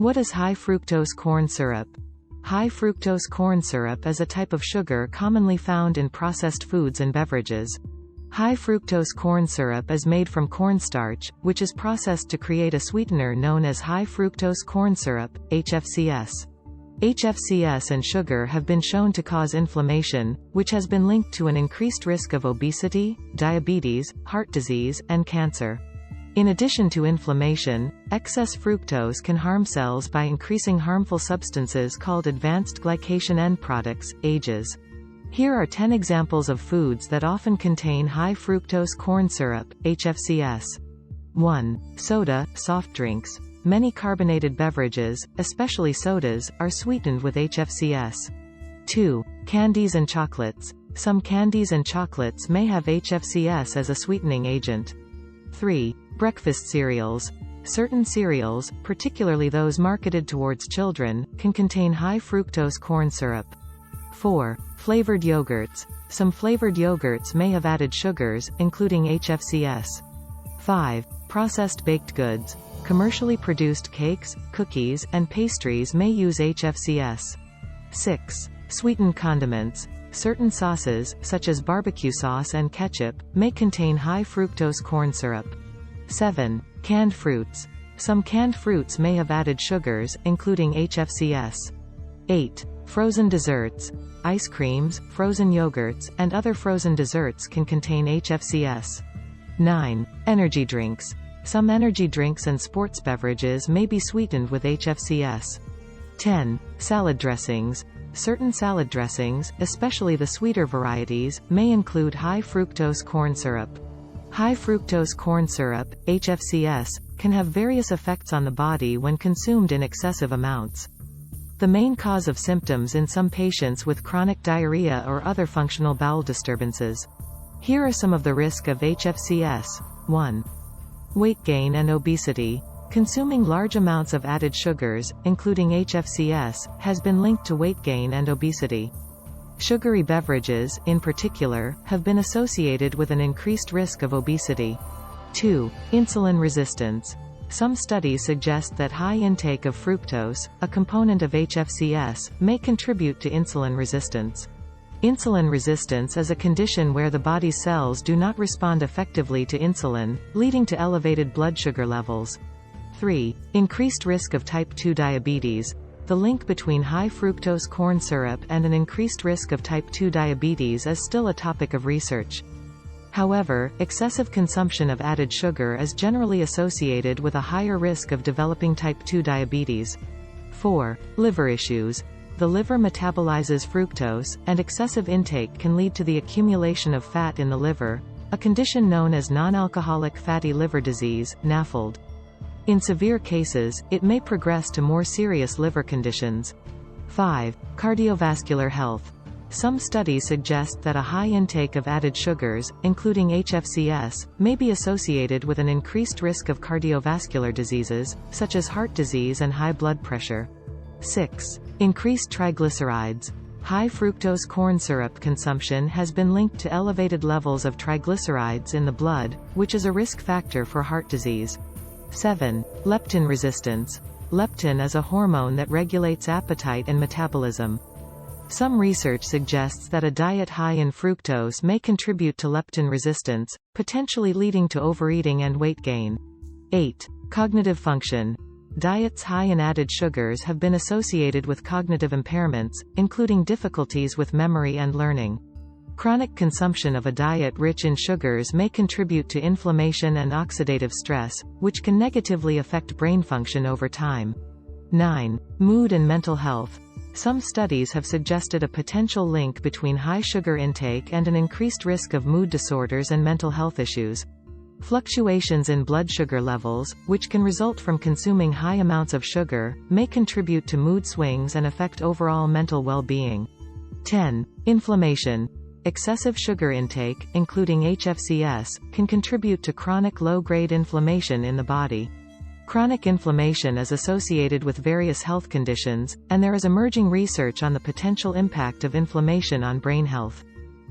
What is high-fructose corn syrup? High-fructose corn syrup is a type of sugar commonly found in processed foods and beverages. High-fructose corn syrup is made from cornstarch, which is processed to create a sweetener known as high-fructose corn syrup, HFCS. HFCS and sugar have been shown to cause inflammation, which has been linked to an increased risk of obesity, diabetes, heart disease, and cancer. In addition to inflammation, excess fructose can harm cells by increasing harmful substances called advanced glycation end products, AGEs. Here are 10 examples of foods that often contain high fructose corn syrup, HFCS. 1. Soda, soft drinks. Many carbonated beverages, especially sodas, are sweetened with HFCS. 2. Candies and chocolates. Some candies and chocolates may have HFCS as a sweetening agent. 3. Breakfast cereals. Certain cereals, particularly those marketed towards children, can contain high fructose corn syrup. 4. Flavored yogurts. Some flavored yogurts may have added sugars, including HFCS. 5. Processed baked goods. Commercially produced cakes, cookies, and pastries may use HFCS. 6. Sweetened condiments. Certain sauces, such as barbecue sauce and ketchup, may contain high fructose corn syrup. 7. Canned fruits. Some canned fruits may have added sugars, including HFCS. 8. Frozen desserts. Ice creams, frozen yogurts, and other frozen desserts can contain HFCS. 9. Energy drinks. Some energy drinks and sports beverages may be sweetened with HFCS. 10. Salad dressings. Certain salad dressings, especially the sweeter varieties, may include high fructose corn syrup. High fructose corn syrup, HFCS, can have various effects on the body when consumed in excessive amounts. The main cause of symptoms in some patients with chronic diarrhea or other functional bowel disturbances. Here are some of the risks of HFCS. 1. Weight gain and obesity. Consuming large amounts of added sugars, including HFCS, has been linked to weight gain and obesity. Sugary beverages, in particular, have been associated with an increased risk of obesity. 2. Insulin resistance. Some studies suggest that high intake of fructose, a component of HFCS, may contribute to insulin resistance. Insulin resistance is a condition where the body's cells do not respond effectively to insulin, leading to elevated blood sugar levels. 3. Increased risk of type 2 diabetes. The link between high fructose corn syrup and an increased risk of type 2 diabetes is still a topic of research. However, excessive consumption of added sugar is generally associated with a higher risk of developing type 2 diabetes. 4. Liver issues. The liver metabolizes fructose, and excessive intake can lead to the accumulation of fat in the liver, a condition known as non-alcoholic fatty liver disease, NAFLD. In severe cases, it may progress to more serious liver conditions. 5. Cardiovascular health. Some studies suggest that a high intake of added sugars, including HFCS, may be associated with an increased risk of cardiovascular diseases, such as heart disease and high blood pressure. 6. Increased triglycerides. High fructose corn syrup consumption has been linked to elevated levels of triglycerides in the blood, which is a risk factor for heart disease. 7. Leptin resistance. Leptin is a hormone that regulates appetite and metabolism. Some research suggests that a diet high in fructose may contribute to leptin resistance, potentially leading to overeating and weight gain. 8. Cognitive function. Diets high in added sugars have been associated with cognitive impairments, including difficulties with memory and learning. Chronic consumption of a diet rich in sugars may contribute to inflammation and oxidative stress, which can negatively affect brain function over time. 9. Mood and mental health. Some studies have suggested a potential link between high sugar intake and an increased risk of mood disorders and mental health issues. Fluctuations in blood sugar levels, which can result from consuming high amounts of sugar, may contribute to mood swings and affect overall mental well-being. 10. Inflammation. Excessive sugar intake, including HFCS, can contribute to chronic low-grade inflammation in the body. Chronic inflammation is associated with various health conditions, and there is emerging research on the potential impact of inflammation on brain health.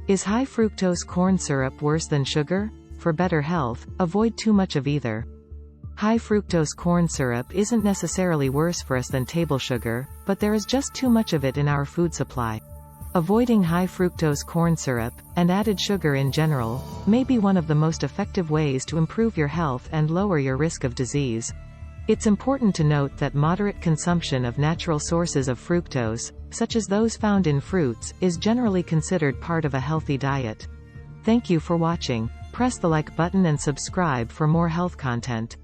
Is high fructose corn syrup worse than sugar? For better health, avoid too much of either. High fructose corn syrup isn't necessarily worse for us than table sugar, but there is just too much of it in our food supply. Avoiding high fructose corn syrup, and added sugar in general, may be one of the most effective ways to improve your health and lower your risk of disease. It's important to note that moderate consumption of natural sources of fructose, such as those found in fruits, is generally considered part of a healthy diet. Thank you for watching. Press the like button and subscribe for more health content.